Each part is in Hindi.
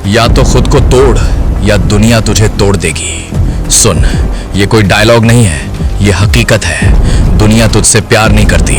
या तो खुद को तोड़ या दुनिया तुझे तोड़ देगी। सुन, ये कोई डायलॉग नहीं है, ये हकीकत है। दुनिया तुझसे प्यार नहीं करती,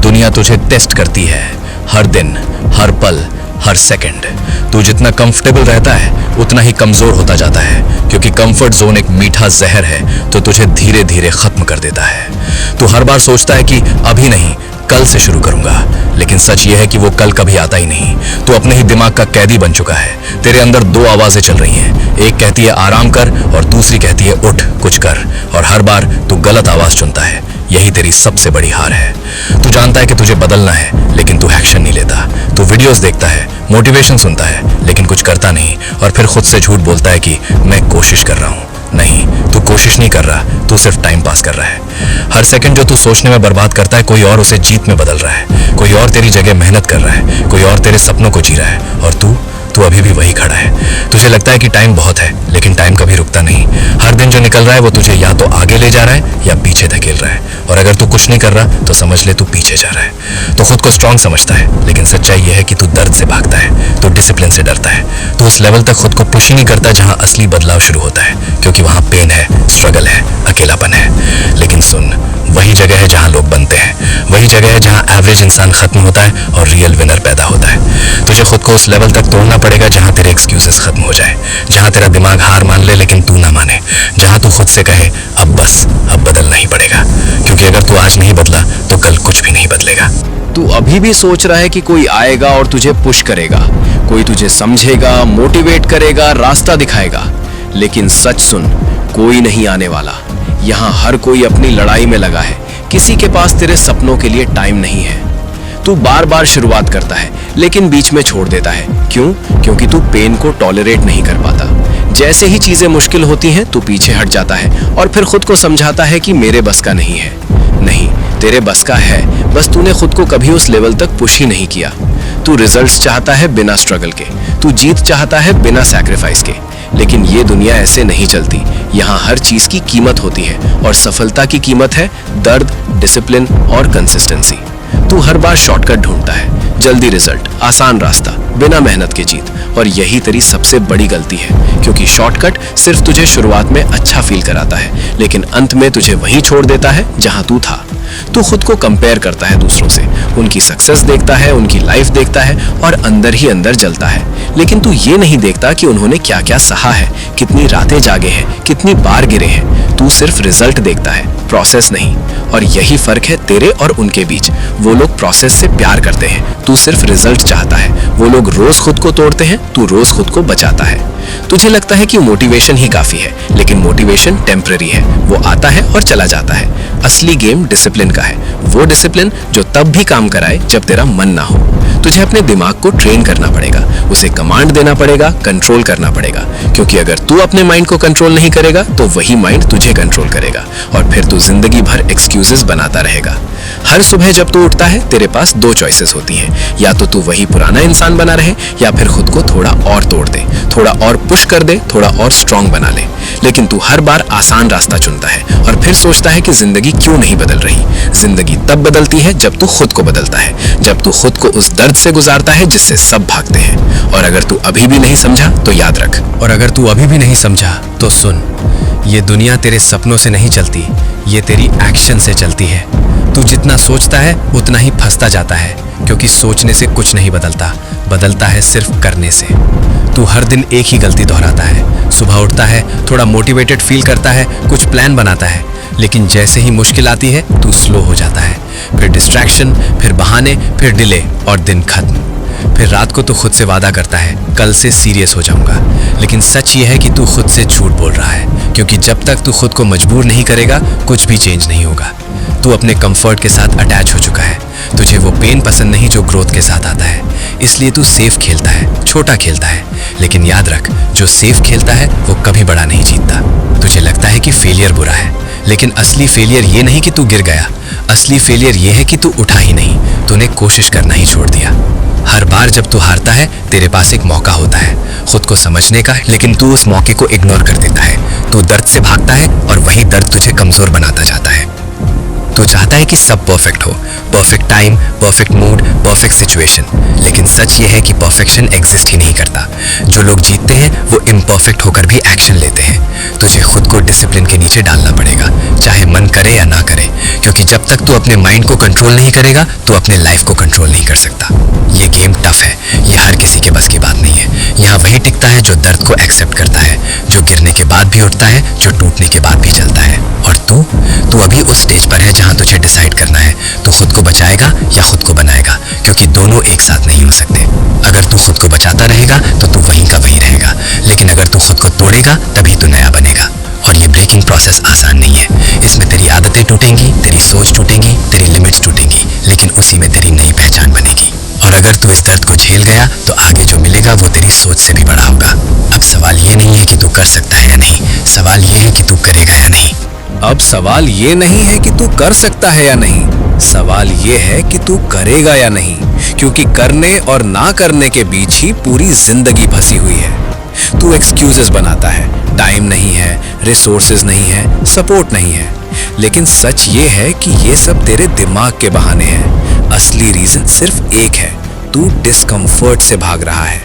दुनिया तुझे टेस्ट करती है। हर दिन, हर पल, हर सेकंड। तू जितना कंफर्टेबल रहता है उतना ही कमजोर होता जाता है, क्योंकि कंफर्ट जोन एक मीठा जहर है तो तुझे धीरे धीरे खत्म कर देता है। तू हर बार सोचता है कि अभी नहीं, कल से शुरू करूंगा, लेकिन सच यह है कि वो कल कभी आता ही नहीं। तू अपने ही दिमाग का कैदी बन चुका है। तेरे अंदर दो आवाजें चल रही हैं, एक कहती है आराम कर और दूसरी कहती है उठ कुछ कर, और हर बार तू गलत आवाज चुनता है। यही तेरी सबसे बड़ी हार है। तू जानता है कि तुझे बदलना है, लेकिन तू एक्शन नहीं लेता। तू वीडियोस देखता है, मोटिवेशन सुनता है, लेकिन कुछ करता नहीं, और फिर खुद से झूठ बोलता है कि मैं कोशिश कर रहा हूं। नहीं, तू कोशिश नहीं कर रहा, तू सिर्फ टाइम पास कर रहा है। हर सेकंड जो तू सोचने में बर्बाद करता है, कोई और उसे जीत में बदल रहा है। कोई और तेरी जगह मेहनत कर रहा है, कोई और तेरे सपनों को जी रहा है, और तू अभी भी वही खड़ा है। तुझे लगता है कि टाइम बहुत है, लेकिन टाइम कभी रुकता नहीं। हर दिन जो निकल रहा है वो तुझे या तो आगे ले जा रहा है या पीछे धकेल रहा है, और अगर तू कुछ नहीं कर रहा तो समझ ले तू पीछे जा रहा है। तो खुद को स्ट्रांग समझता है, लेकिन सच्चाई यह है कि तू दर्द से भागता है, तू डिसिप्लिन से डरता है। तू उस लेवल तक खुद को पुश ही नहीं करता जहां असली बदलाव शुरू होता है, क्योंकि वहां पेन है, स्ट्रगल है, अकेलापन है। लेकिन सुन, वही जगह है जहां लोग बनते हैं, वही जगह है जहां एवरेज इंसान खत्म होता है और रियल विनर पैदा होता है। तुझे खुद को उस लेवल तक तोड़ना पड़ेगा जहां तेरे एक्सक्यूजेस खत्म हो जाए, जहां तेरा दिमाग हार मान ले लेकिन तू ना माने, जहां तू खुद से कहे अब बस, अब बदलना ही पड़ेगा, क्योंकि अगर तू आज नहीं बदला तो कल कुछ भी नहीं बदलेगा। तू अभी भी सोच रहा है कि कोई आएगा और तुझे पुश करेगा, कोई तुझे समझेगा, मोटिवेट करेगा, रास्ता दिखाएगा, लेकिन सच सुन, कोई नहीं आने वाला। यहाँ हर कोई अपनी लड़ाई में लगा है, किसी के पास तेरे सपनों के लिए टाइम नहीं है। तू बार बार शुरुआत करता है लेकिन बीच में छोड़ देता है। क्यों? क्योंकि तू पेन को टॉलरेट नहीं कर पाता। जैसे ही चीजें मुश्किल होती हैं तू पीछे हट जाता है और फिर खुद को समझाता है कि मेरे बस का नहीं है। नहीं, तेरे बस का है, बस तूने खुद को कभी उस लेवल तक पुश ही नहीं किया। तू रिजल्ट्स चाहता है बिना स्ट्रगल के, तू जीत चाहता है बिना सैक्रिफाइस के, लेकिन ये दुनिया ऐसे नहीं चलती। यहाँ हर चीज की कीमत होती है, और सफलता की कीमत है दर्द, डिसिप्लिन और कंसिस्टेंसी। तू हर बार शॉर्टकट ढूंढता है, जल्दी रिजल्ट, आसान रास्ता, बिना मेहनत के जीत, और यही तेरी सबसे बड़ी गलती है, क्योंकि शॉर्टकट सिर्फ तुझे शुरुआत में अच्छा फील कराता है, लेकिन अंत में तुझे वहीं छोड़ देता है जहां तू था। तू खुद को कंपेयर करता है दूसरों से, उनकी सक्सेस देखता है, उनकी लाइफ देखता है और अंदर ही अंदर जलता है, लेकिन तू ये नहीं देखता कि उन्होंने क्या क्या सहा है, कितनी रातें जागे हैं, कितनी बार गिरे हैं। तू सिर्फ रिजल्ट देखता है, प्रोसेस नहीं। और यही फर्क है तेरे और उनके बीच। वो लोग प्रोसेस से प्यार करते हैं, तू सिर्फ रिजल्ट चाहता है। वो लोग रोज खुद को तोड़ते हैं, तू रोज खुद को बचाता है। तुझे लगता है कि मोटिवेशन ही काफी है, लेकिन मोटिवेशन टेम्पररी है, वो आता है और चला जाता है। असली गेम डिसिप्लिन का है, वो डिसिप्लिन जो तब भी काम कराए जब तेरा मन ना हो। तुझे अपने दिमाग को ट्रेन करना पड़ेगा, उसे कमांड देना पड़ेगा, कंट्रोल करना पड़ेगा, क्योंकि अगर तू अपने माइंड को कंट्रोल नहीं करेगा तो वही माइंड तुझे कंट्रोल करेगा, और फिर तू जिंदगी भर एक्सक्यूजेस बनाता रहेगा। हर सुबह जब तू उठता है तेरे पास दो चॉइसेस होती हैं, या तो तू वही पुराना इंसान बना रहे या फिर खुद को थोड़ा और तोड़ दे, थोड़ा और पुश कर दे, थोड़ा और स्ट्रांग बना ले। लेकिन तू हर बार आसान रास्ता चुनता है और फिर सोचता है कि जिंदगी क्यों नहीं बदल रही। जिंदगी तब बदलती है जब तू खुद को बदलता है, जब तू खुद को उस दर्द से गुजारता है जिससे सब भागते हैं। और अगर तू अभी भी नहीं समझा तो याद रख, और अगर तू अभी भी नहीं समझा तो सुन, ये दुनिया तेरे सपनों से नहीं चलती, ये तेरी एक्शन से चलती है। तू जितना सोचता है उतना ही फंसता जाता है, क्योंकि सोचने से कुछ नहीं बदलता, बदलता है सिर्फ करने से। तू हर दिन एक ही गलती दोहराता है, सुबह उठता है, थोड़ा मोटिवेटेड फील करता है, कुछ प्लान बनाता है, लेकिन जैसे ही मुश्किल आती है तू स्लो हो जाता है। फिर डिस्ट्रैक्शन, फिर बहाने, फिर डिले और दिन खत्म। फिर रात को तू खुद से वादा करता है, कल से सीरियस हो जाऊंगा, लेकिन सच ये है कि तू खुद से झूठ बोल रहा है, क्योंकि जब तक तू खुद को मजबूर नहीं करेगा कुछ भी चेंज नहीं होगा। तू अपने कंफर्ट के साथ अटैच हो चुका है, तुझे वो पेन पसंद नहीं जो ग्रोथ के साथ आता है, इसलिए तू सेफ खेलता है, छोटा खेलता है। लेकिन याद रख, जो सेफ खेलता है वो कभी बड़ा नहीं जीतता। तुझे लगता है कि फेलियर बुरा है, लेकिन असली फेलियर ये नहीं कि तू गिर गया, असली फेलियर ये है कि तू उठा ही नहीं, तूने कोशिश करना ही छोड़ दिया। हर बार जब तू हारता है तेरे पास एक मौका होता है खुद को समझने का, लेकिन तू उस मौके को इग्नोर कर देता है। तू दर्द से भागता है और वही दर्द तुझे कमजोर बनाता जाता है। तू चाहता है कि सब परफेक्ट हो, perfect time, perfect mood, perfect situation. लेकिन सच ये है कि परफेक्शन एग्जिस्ट ही नहीं करता। जो लोग जीतते हैं वो इम्परफेक्ट होकर भी एक्शन लेते हैं। तुझे खुद को डिसिप्लिन के नीचे डालना पड़ेगा, चाहे मन करे या ना करे, क्योंकि जब तक तू अपने माइंड को कंट्रोल नहीं करेगा तो अपने लाइफ को कंट्रोल नहीं कर सकता। ये गेम टफ है, ये हर किसी के बस की बात नहीं है। यहाँ वही टिकता है जो दर्द को एक्सेप्ट करता है, जो गिरने के बाद भी उठता है, जो टूटने के बाद भी चलता है। और तू अभी उस स्टेज पर है जहाँ तुझे डिसाइड करना है, तू खुद को बचाएगा या खुद को बनाएगा, क्योंकि दोनों एक साथ नहीं हो सकते। अगर तू खुद को बचाता रहेगा तो तू वहीं का वहीं रहेगा, लेकिन अगर तू खुद को तोड़ेगा तभी तू नया बनेगा। और ये ब्रेकिंग प्रोसेस आसान नहीं है। इसमें तेरी आदतें टूटेंगी, तेरी सोच टूटेंगी, तेरी लिमिट्स टूटेंगी, लेकिन उसी में तेरी नई पहचान बनेगी। और अगर तू इस दर्द को झेल गया तो आगे जो मिलेगा वो तेरी सोच से भी बड़ा होगा। अब सवाल ये नहीं है कि तू कर सकता है या नहीं, सवाल ये है कि तू करेगा या नहीं। अब सवाल ये नहीं है कि तू कर सकता है या नहीं, सवाल ये है कि तू करेगा या नहीं, क्योंकि करने और ना करने के बीच ही पूरी जिंदगी फंसी हुई है। तू एक्सक्यूजेस बनाता है, टाइम नहीं है, रिसोर्सेज नहीं है, सपोर्ट नहीं है, लेकिन सच ये है कि ये सब तेरे दिमाग के बहाने हैं। असली रीजन सिर्फ एक है, तू डिस्कम्फर्ट से भाग रहा है।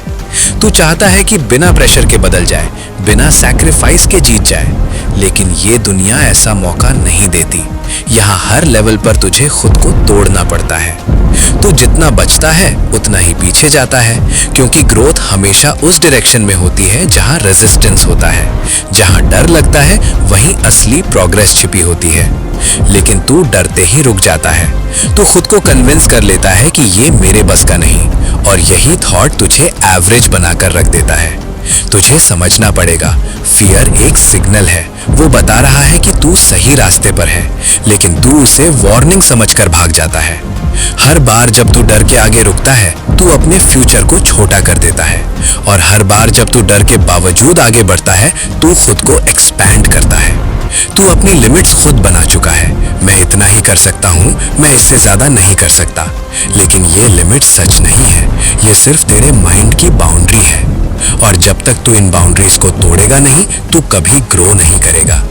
तू चाहता है कि बिना प्रेशर के बदल जाए, बिना सैक्रिफाइस के जीत जाए, लेकिन ये दुनिया ऐसा मौका नहीं देती। यहाँ हर लेवल पर तुझे खुद को तोड़ना पड़ता है। तो जितना बचता है उतना ही पीछे जाता है, क्योंकि ग्रोथ हमेशा उस डायरेक्शन में होती है जहाँ रेजिस्टेंस होता है। जहाँ डर लगता है वहीं असली प्रोग्रेस छिपी होती है। लेकिन तू डरते ही रुक जाता है। तू खुद को कन्विंस कर लेता है कि ये मेरे बस का नहीं, और यही थॉट तुझे एवरेज बनाकर रख देता है। तुझे समझना पड़ेगा, फियर एक सिग्नल है। वो बता रहा है कि तू सही रास्ते पर है, लेकिन तू उसे वार्निंग समझकर भाग जाता है। हर बार जब तू डर के आगे रुकता है, तू अपने फ्यूचर को छोटा कर देता है, और हर बार जब तू डर के बावजूद आगे बढ़ता है, तू खुद को एक्सपैंड करता है। तू अपनी लिमिट्स खुद बना चुका है। मैं इतना ही कर सकता हूँ, मैं इससे ज्यादा नहीं कर सकता। लेकिन ये लिमिट सच नहीं है, ये सिर्फ तेरे माइंड की बाउंड्री है। और जब तक तू इन बाउंड्रीज को तोड़ेगा नहीं, तू कभी ग्रो नहीं करेगा।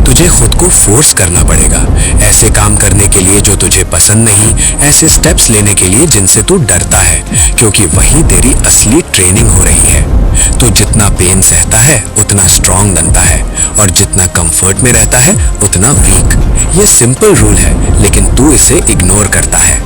तुझे खुद को फोर्स करना पड़ेगा, ऐसे काम करने के लिए जो तुझे पसंद नहीं, ऐसे स्टेप्स लेने के लिए जिनसे तू डरता है, क्योंकि वही तेरी असली ट्रेनिंग हो रही है। तो जितना पेन सहता है उतना स्ट्रांग बनता है, और जितना कंफर्ट में रहता है उतना वीक। ये सिंपल रूल है, लेकिन तू इसे इग्नोर करता है।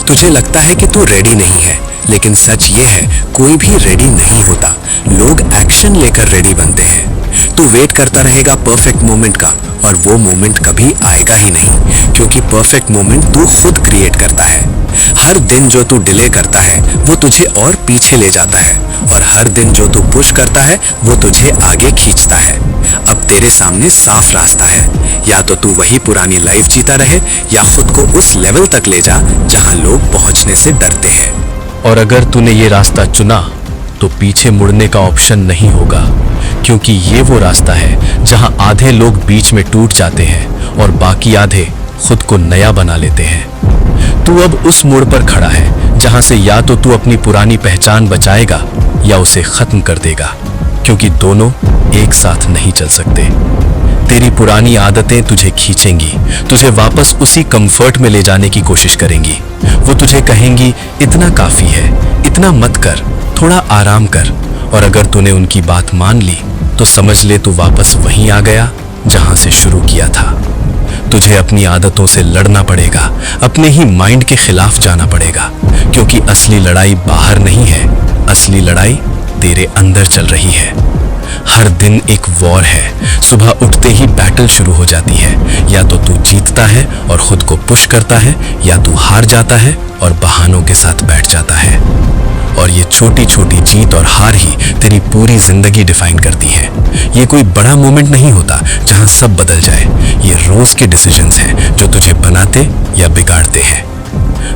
तुझे लगता है कि तू रेडी नहीं है, लेकिन सच ये है, कोई भी रेडी नहीं होता। लोग एक्शन लेकर रेडी बनते हैं। तू वेट करता रहेगा परफेक्ट मोमेंट का, और वो मोमेंट कभी आएगा ही नहीं, क्योंकि परफेक्ट मोमेंट तू खुद क्रिएट करता है। हर दिन जो तू डिले करता है वो तुझे और पीछे ले जाता है, और हर दिन जो तू पुश करता है वो तुझे आगे खींचता है। अब तेरे सामने साफ रास्ता है, या तो तू वही पुरानी लाइफ जीता रहे, या खुद को उस लेवल तक ले जा जहां लोग पहुंचने से डरते हैं। और अगर तूने ये रास्ता चुना तो पीछे मुड़ने का ऑप्शन नहीं होगा, क्योंकि ये वो रास्ता है जहां आधे लोग बीच में टूट जाते हैं और बाकी आधे खुद को नया बना लेते हैं। तू अब उस मोड़ पर खड़ा है जहां से या तो तू अपनी पुरानी पहचान बचाएगा या उसे खत्म कर देगा, क्योंकि दोनों एक साथ नहीं चल सकते। तेरी पुरानी आदतें तुझे खींचेंगी, तुझे वापस उसी कंफर्ट में ले जाने की कोशिश करेंगी। वो तुझे कहेंगी, इतना काफी है, इतना मत कर, थोड़ा आराम कर। और अगर तूने उनकी बात मान ली तो समझ ले तू वापस वहीं आ गया जहां से शुरू किया था। तुझे अपनी आदतों से लड़ना पड़ेगा, अपने ही माइंड के खिलाफ जाना पड़ेगा, क्योंकि असली लड़ाई बाहर नहीं है, असली लड़ाई तेरे अंदर चल रही है। हर दिन एक वॉर है। सुबह उठते ही बैटल शुरू हो जाती है। या तो तू जीतता है और खुद को पुश करता है, या तू हार जाता है और बहानों के साथ बैठ जाता है। और ये छोटी छोटी जीत और हार ही तेरी पूरी जिंदगी डिफाइन करती है। ये कोई बड़ा मोमेंट नहीं होता जहां सब बदल जाए। ये रोज के डिसीजंस हैं जो तुझे बनाते या बिगाड़ते हैं।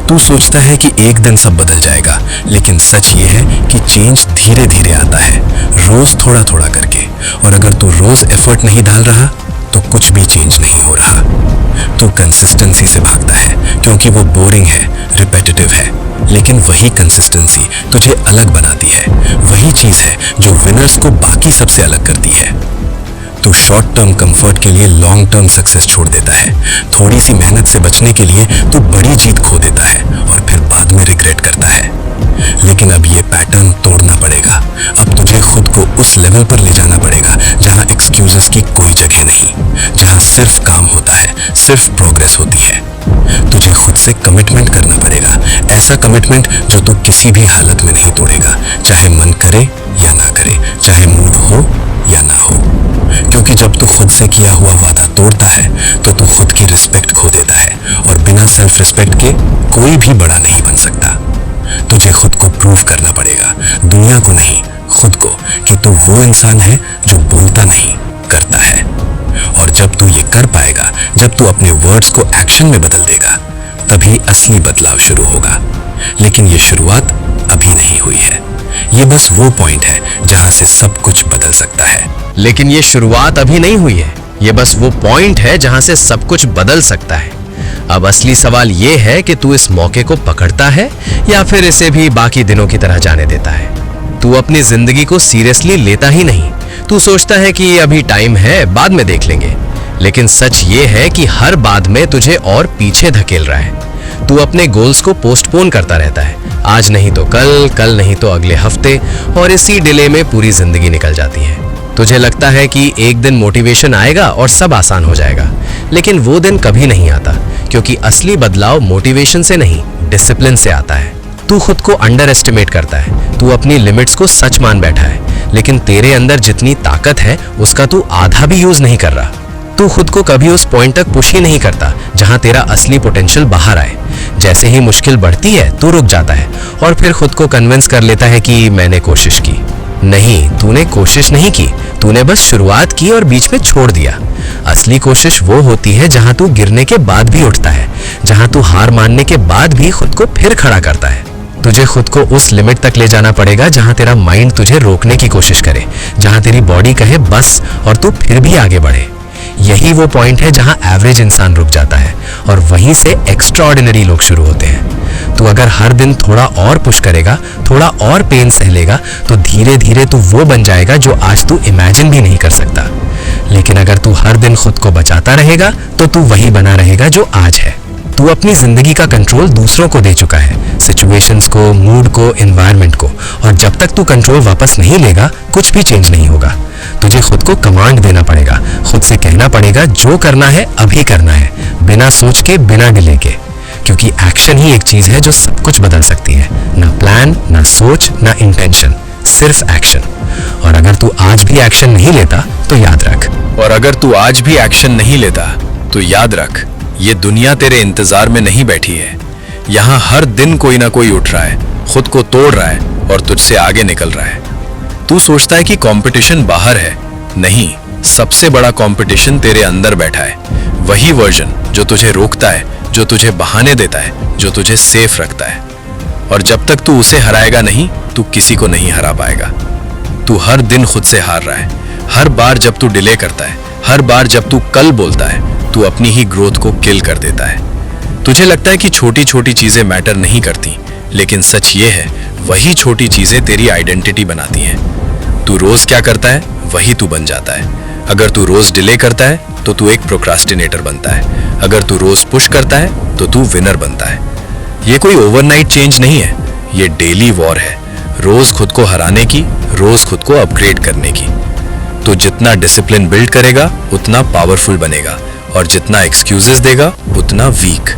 तू सोचता है कि एक दिन सब बदल जाएगा, लेकिन सच ये है कि चेंज धीरे धीरे आता है, रोज थोड़ा थोड़ा करके। और अगर तू रोज एफर्ट नहीं डाल रहा तो कुछ भी चेंज नहीं हो रहा। तू कंसिस्टेंसी से भागता है क्योंकि वो बोरिंग है, रिपेटिटिव है, लेकिन वही कंसिस्टेंसी तुझे अलग बनाती है। वही चीज है जो विनर्स को बाकी सबसे अलग करती है। तू शॉर्ट टर्म कंफर्ट के लिए लॉन्ग टर्म सक्सेस छोड़ देता है। थोड़ी सी मेहनत से बचने के लिए तू बड़ी जीत खो देता है और फिर बाद में रिग्रेट करता है। लेकिन अब ये पैटर्न तोड़ना पड़ेगा। अब तुझे खुद को उस लेवल पर ले जाना पड़ेगा जहां एक्सक्यूजेस की कोई जगह नहीं, जहां सिर्फ काम होता है, सिर्फ प्रोग्रेस होती है। तुझे खुद से कमिटमेंट करना पड़ेगा, ऐसा कमिटमेंट जो तू किसी भी हालत में नहीं तोड़ेगा, चाहे मन करे या ना करे, चाहे मूड हो या ना हो। क्योंकि जब तू खुद से किया हुआ वादा तोड़ता है तो तू खुद की रिस्पेक्ट खो देता है, और बिना सेल्फ रिस्पेक्ट के कोई भी बड़ा नहीं बन सकता। तुझे खुद को प्रूव करना पड़ेगा, दुनिया को नहीं, खुद को, कि तू वो इंसान है जो बोलता नहीं, करता है। और जब तू ये कर पाएगा, जब तू अपने वर्ड्स को एक्शन में बदल देगा, तभी असली बदलाव शुरू होगा। लेकिन ये शुरुआत अभी नहीं हुई है। ये बस वो पॉइंट है जहां से सब कुछ बदल सकता है। लेकिन ये शुरुआत अभी नहीं हुई है। ये बस वो पॉइंट है जहां से सब कुछ बदल सकता है। अब असली सवाल ये है कि तू इस मौके को पकड़ता है या फिर इसे भी बाकी दिनों की तरह जाने देता है। तू अपनी जिंदगी को सीरियसली लेता ही नहीं। तू सोचता है कि अभी टाइम है, बाद में देख लेंगे। लेकिन सच ये है कि हर बाद में तुझे और पीछे धकेल रहा है। तू अपने गोल्स को पोस्टपोन करता रहता है, आज नहीं तो कल, कल नहीं तो अगले हफ्ते, और इसी डिले में पूरी जिंदगी निकल जाती है। तुझे लगता है कि एक दिन मोटिवेशन आएगा और सब आसान हो जाएगा, लेकिन वो दिन कभी नहीं आता, क्योंकि असली बदलाव मोटिवेशन से नहीं, डिसिप्लिन से आता है। तू खुद को अंडर एस्टिमेट करता है, तू अपनी लिमिट्स को सच मान बैठा है, लेकिन तेरे अंदर जितनी ताकत है उसका तू आधा भी यूज नहीं कर रहा। तू खुद को कभी उस पॉइंट तक पुश ही नहीं करता जहां तेरा असली पोटेंशियल बाहर आए। जैसे ही मुश्किल बढ़ती है तू रुक जाता है और फिर खुद को कन्विंस कर लेता है कि मैंने कोशिश की। नहीं, तूने कोशिश नहीं की, तूने बस शुरुआत की और बीच में छोड़ दिया। असली कोशिश वो होती है जहां तू गिरने के बाद भी उठता है, जहां तू हार मानने के बाद भी खुद को फिर खड़ा करता है। तुझे खुद को उस लिमिट तक ले जाना पड़ेगा जहां तेरा माइंड तुझे रोकने की कोशिश करे, जहां तेरी बॉडी कहे बस और तू फिर भी आगे बढ़े। यही वो पॉइंट है जहां एवरेज इंसान रुक जाता है और वहीं से एक्स्ट्राऑर्डिनरी लोग शुरू होते हैं। तू अगर हर दिन थोड़ा और पुश करेगा, थोड़ा और पेन सह लेगा, तो धीरे धीरे तू वो बन जाएगा जो आज तू इमेजिन भी नहीं कर सकता। लेकिन अगर तू हर दिन खुद को बचाता रहेगा तो तू वही बना रहेगा जो आज है। तू अपनी जिंदगी का कंट्रोल दूसरों को दे चुका है, सिचुएशंस को, मूड को, एनवायरनमेंट को, और जब तक तू कंट्रोल वापस नहीं लेगा कुछ भी चेंज नहीं होगा। तुझे खुद को कमांड देना पड़ेगा, खुद से कहना पड़ेगा जो करना है अभी करना है, बिना सोच के, बिना डिले के, क्योंकि एक्शन ही एक चीज है जो सब कुछ बदल सकती है। ना प्लान, ना सोच, ना इंटेंशन, सिर्फ एक्शन। और अगर तू आज भी एक्शन नहीं लेता तो याद रख, तो याद रख, ये दुनिया तेरे इंतजार में नहीं बैठी है। यहाँ हर दिन कोई ना कोई उठ रहा है, खुद को तोड़ रहा है और तुझसे आगे निकल रहा है। तू सोचता है कि कंपटीशन बाहर है, नहीं, सबसे बड़ा कंपटीशन तेरे अंदर बैठा है। वही वर्जन जो तुझे रोकता है, जो तुझे बहाने देता है, जो तुझे सेफ रखता है। और जब तक तू उसे हराएगा नहीं, तू किसी को नहीं हरा पाएगा। तू हर दिन खुद से हार रहा है। हर बार जब तू डिले करता है, हर बार जब तू कल बोलता है, तू अपनी ही ग्रोथ को किल कर देता है। तुझे लगता है कि छोटी छोटी चीजें मैटर नहीं करती, लेकिन सच ये है, वही छोटी चीजें तेरी आइडेंटिटी बनाती हैं। तू रोज क्या करता है वही तू बन जाता है। अगर तू रोज डिले करता है तो तू एक प्रोक्रास्टिनेटर बनता है। अगर तू रोज पुश करता है तो तू विनर बनता है। ये कोई ओवरनाइट चेंज नहीं है, ये डेली वॉर है, रोज खुद को हराने की, रोज खुद को अपग्रेड करने की। तू जितना डिसिप्लिन बिल्ड करेगा उतना पावरफुल बनेगा, और जितना एक्सक्यूजेस देगा उतना वीक।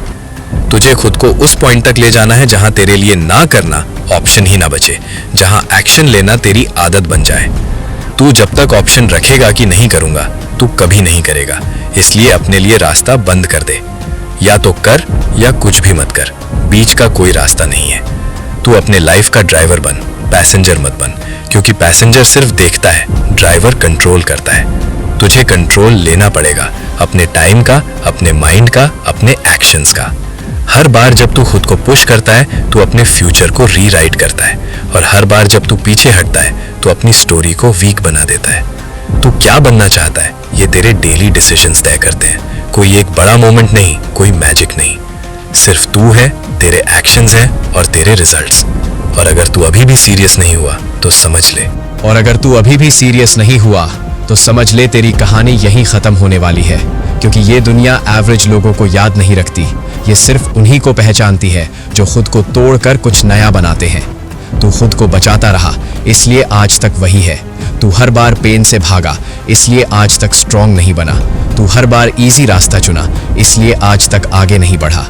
तुझे खुद को उस पॉइंट तक ले जाना है जहां तेरे लिए ना करना ऑप्शन ही ना बचे, जहां एक्शन लेना तेरी आदत बन जाए। तू जब तक ऑप्शन रखेगा कि नहीं करूंगा, तू कभी नहीं करेगा। इसलिए अपने लिए रास्ता बंद कर दे। या तो कर या कुछ भी मत कर, बीच का कोई रास्ता नहीं है। तू अपने लाइफ का ड्राइवर बन, पैसेंजर मत बन, क्योंकि पैसेंजर सिर्फ देखता है, ड्राइवर कंट्रोल करता है। तुझे कंट्रोल लेना पड़ेगा, अपने टाइम का, अपने माइंड का, अपने एक्शंस का। हर बार जब तू खुद को पुश करता है तू अपने फ्यूचर को रीराइट करता है, और हर बार जब तू पीछे हटता है तो अपनी स्टोरी को वीक बना देता है। तू क्या बनना चाहता है ये तेरे डेली डिसीजंस तय करते हैं। कोई एक बड़ा मोमेंट नहीं, कोई मैजिक नहीं, सिर्फ तू है, तेरे एक्शंस हैं और तेरे रिजल्ट्स। और अगर तू अभी भी सीरियस नहीं हुआ तो समझ ले, और अगर तू अभी भी सीरियस नहीं हुआ तो समझ ले तेरी कहानी यहीं खत्म होने वाली है, क्योंकि ये दुनिया एवरेज लोगों को याद नहीं रखती। ये सिर्फ उन्हीं को पहचानती है जो खुद को तोड़कर कुछ नया बनाते हैं। तू खुद को बचाता रहा, इसलिए आज तक वही है। तू हर बार पेन से भागा, इसलिए आज तक स्ट्रांग नहीं बना। तू हर बार इजी रास्ता चुना, इसलिए आज तक आगे नहीं बढ़ा।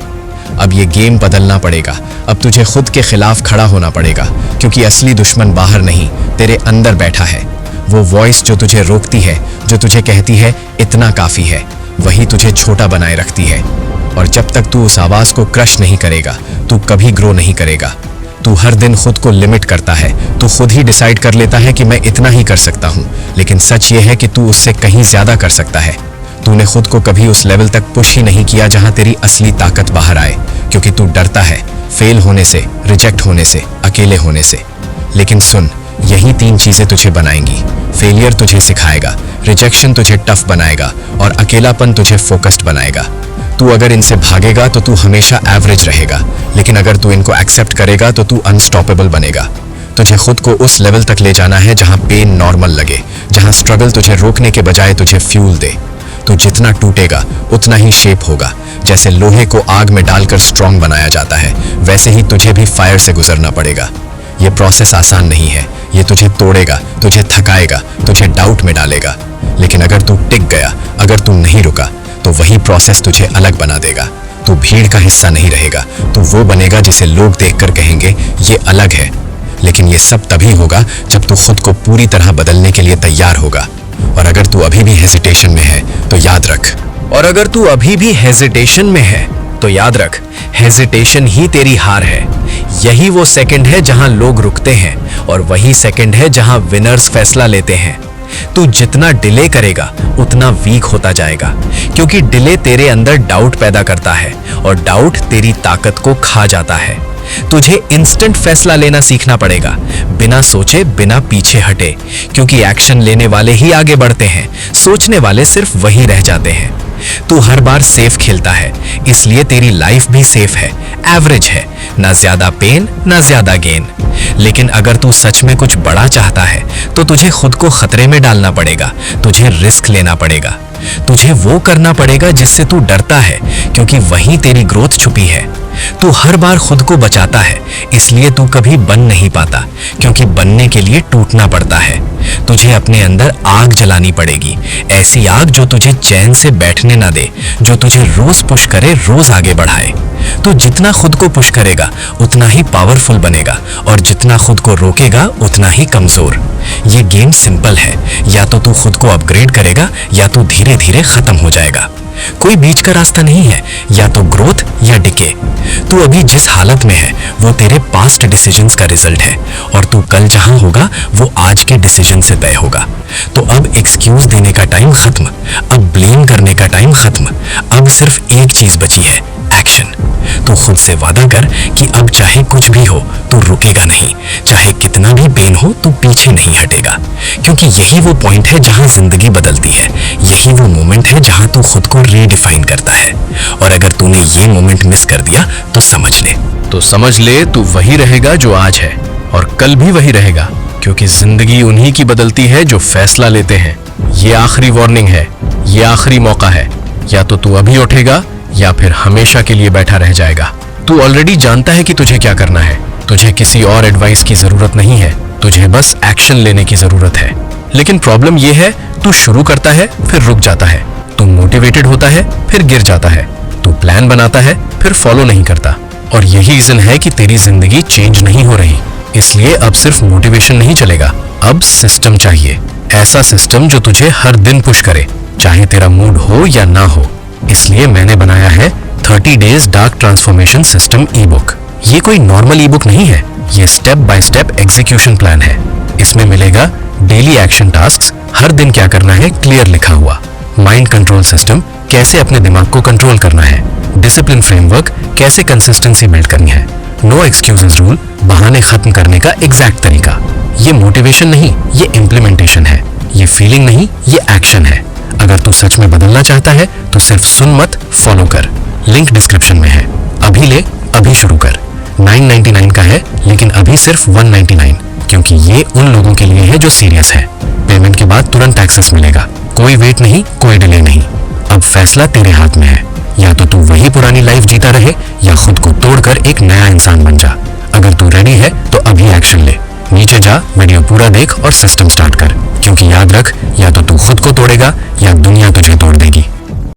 अब ये गेम बदलना पड़ेगा। अब तुझे खुद के खिलाफ खड़ा होना पड़ेगा, क्योंकि असली दुश्मन बाहर नहीं, तेरे अंदर बैठा है। वो वॉइस जो तुझे रोकती है, जो तुझे कहती है इतना काफी है, वही तुझे छोटा बनाए रखती है। और जब तक तू उस आवाज को क्रश नहीं करेगा, तू कभी ग्रो नहीं करेगा। तू हर दिन खुद को लिमिट करता है। तू खुद ही डिसाइड कर लेता है कि मैं इतना ही कर सकता हूँ, लेकिन सच ये है कि तू उससे कहीं ज्यादा कर सकता है। तूने खुद को कभी उस लेवल तक पुश ही नहीं किया जहां तेरी असली ताकत बाहर आए, क्योंकि तू डरता है फेल होने से, रिजेक्ट होने से, अकेले होने से। लेकिन सुन, यही 3 चीजें तुझे बनाएंगी। फेलियर तुझे सिखाएगा, रिजेक्शन तुझे टफ बनाएगा और अकेलापन तुझे फोकस्ड बनाएगा। तू अगर इनसे भागेगा तो तू हमेशा एवरेज रहेगा, लेकिन अगर तू इनको एक्सेप्ट करेगा तो तू अनस्टॉपेबल बनेगा। तुझे खुद को उस लेवल तक ले जाना है जहां पेन नॉर्मल लगे, जहां स्ट्रगल तुझे रोकने के बजाय तुझे फ्यूल दे। तू जितना टूटेगा उतना ही शेप होगा। जैसे लोहे को आग में डालकर स्ट्रांग बनाया जाता है, वैसे ही तुझे भी फायर से गुजरना पड़ेगा। ये प्रोसेस आसान नहीं है। ये तुझे तोड़ेगा, तुझे थकाएगा, तुझे डाउट में डालेगा। लेकिन अगर तू टिक गया, अगर तू नहीं रुका, तो वही प्रोसेस तुझे अलग बना देगा। तू भीड़ का हिस्सा नहीं रहेगा, तू वो बनेगा जिसे लोग देखकर कहेंगे ये अलग है। लेकिन ये सब तभी होगा जब तू खुद को पूरी तरह बदलने के लिए तैयार होगा। और अगर तू अभी भी हेजिटेशन में है तो याद रख, हेजिटेशन ही तेरी हार है। यही वो सेकंड है जहां लोग रुकते हैं, और वही सेकंड है जहां विनर्स फैसला लेते हैं। तू जितना डिले करेगा उतना वीक होता जाएगा, क्योंकि डिले तेरे अंदर डाउट पैदा करता है और डाउट तेरी ताकत को खा जाता है। तुझे इंस्टेंट फैसला लेना सीखना पड़ेगा, बिना सोचे, बिना पीछे हटे, क्योंकि एक्शन लेने वाले ही आगे बढ़ते हैं, सोचने वाले सिर्फ वही रह जाते हैं। तू हर बार सेफ खेलता है, इसलिए तेरी लाइफ भी सेफ है, एवरेज है, ना ज्यादा पेन ना ज्यादा गेन। लेकिन अगर तू सच में कुछ बड़ा चाहता है तो तुझे खुद को खतरे में डालना पड़ेगा, तुझे रिस्क लेना पड़ेगा, तुझे वो करना पड़ेगा जिससे तू डरता है, क्योंकि वहीं तेरी ग्रोथ छुपी है। तू हर बार खुद को बचाता है, इसलिए तू कभी बन नहीं पाता, क्योंकि बनने के लिए टूटना पड़ता है। तुझे अपने अंदर आग जलानी पड़ेगी, ऐसी आग जो तुझे चैन से बैठने ना दे, जो तुझे रोज पुश करे, रोज आगे बढ़ाए। तू जितना खुद को पुश करेगा उतना ही पावरफुल बनेगा, और जितना खुद को रोकेगा उतना ही कमजोर। ये गेम सिंपल है, या तो तू खुद को अपग्रेड करेगा या तो धीरे धीरे खत्म हो जाएगा। कोई बीच का रास्ता नहीं है, या तो ग्रोथ या डिके। तू अभी जिस हालत में है वो तेरे पास्ट डिसीजंस का रिजल्ट है, और तू कल जहां होगा वो आज के डिसीजन से तय होगा। तो अब एक्सक्यूज देने का टाइम खत्म, अब ब्लेम करने का टाइम खत्म। अब सिर्फ एक चीज बची है, एक्शन। तू खुद से वादा कर कि अब चाहे कुछ भी हो तू रुकेगा नहीं, चाहे कितना भी पेन हो तू पीछे नहीं हटेगा, क्योंकि यही वो पॉइंट है जहां जिंदगी बदलती है। यही वो मोमेंट है जहां तू खुद को रीडिफाइन करता है। और अगर तूने ये मोमेंट मिस कर दिया तो समझ ले तू वही रहेगा जो आज है, और कल भी वही रहेगा, क्योंकि जिंदगी उन्हीं की बदलती है जो फैसला लेते हैं। ये आखिरी वार्निंग है, ये आखिरी मौका है। या तो तू अभी उठेगा या फिर हमेशा के लिए बैठा रह जाएगा। तू ऑलरेडी जानता है कि तुझे क्या करना है, तुझे किसी और एडवाइस की जरूरत नहीं है, तुझे बस एक्शन लेने की जरूरत है। लेकिन प्रॉब्लम यह है, तू शुरू करता है फिर रुक जाता है, तू मोटिवेटेड होता है फिर गिर जाता है, तू प्लान बनाता है फिर फॉलो नहीं करता। और यही रीजन है कि तेरी जिंदगी चेंज नहीं हो रही। इसलिए अब सिर्फ मोटिवेशन नहीं चलेगा, अब सिस्टम चाहिए। ऐसा सिस्टम जो तुझे हर दिन पुश करे, चाहे तेरा मूड हो या ना हो। इसलिए मैंने बनाया है 30 डेज डार्क ट्रांसफॉर्मेशन सिस्टम ई बुक। ये कोई नॉर्मल ई बुक नहीं है, ये step by step execution plan है। इसमें मिलेगा डेली एक्शन टास्क्स, हर दिन क्या करना है क्लियर लिखा हुआ, माइंड कंट्रोल सिस्टम, कैसे अपने दिमाग को कंट्रोल करना है, डिसिप्लिन फ्रेमवर्क, कैसे कंसिस्टेंसी बिल्ड करनी है, नो एक्सक्यूजेस रूल, बहाने खत्म करने का एग्जैक्ट तरीका। ये मोटिवेशन नहीं, ये इम्प्लीमेंटेशन है, ये फीलिंग नहीं, ये एक्शन है। अगर तू सच में बदलना चाहता है तो सिर्फ सुन मत, फॉलो कर। लिंक डिस्क्रिप्शन में है, अभी ले, अभी शुरू कर। 999 का है, लेकिन अभी सिर्फ 199, क्योंकि ये उन लोगों के लिए है जो सीरियस है। पेमेंट के बाद तुरंत एक्सेस मिलेगा। कोई वेट नहीं, कोई डिले नहीं। अब फैसला तेरे हाथ में है, या तो तू वही पुरानी लाइफ जीता रहे या खुद को तोड़कर एक नया इंसान बन जा। अगर तू रेडी है तो अभी एक्शन ले। नीचे जा, वीडियो पूरा देख और सिस्टम स्टार्ट कर, क्योंकि याद रख, या तो तू खुद को तोड़ेगा या दुनिया तुझे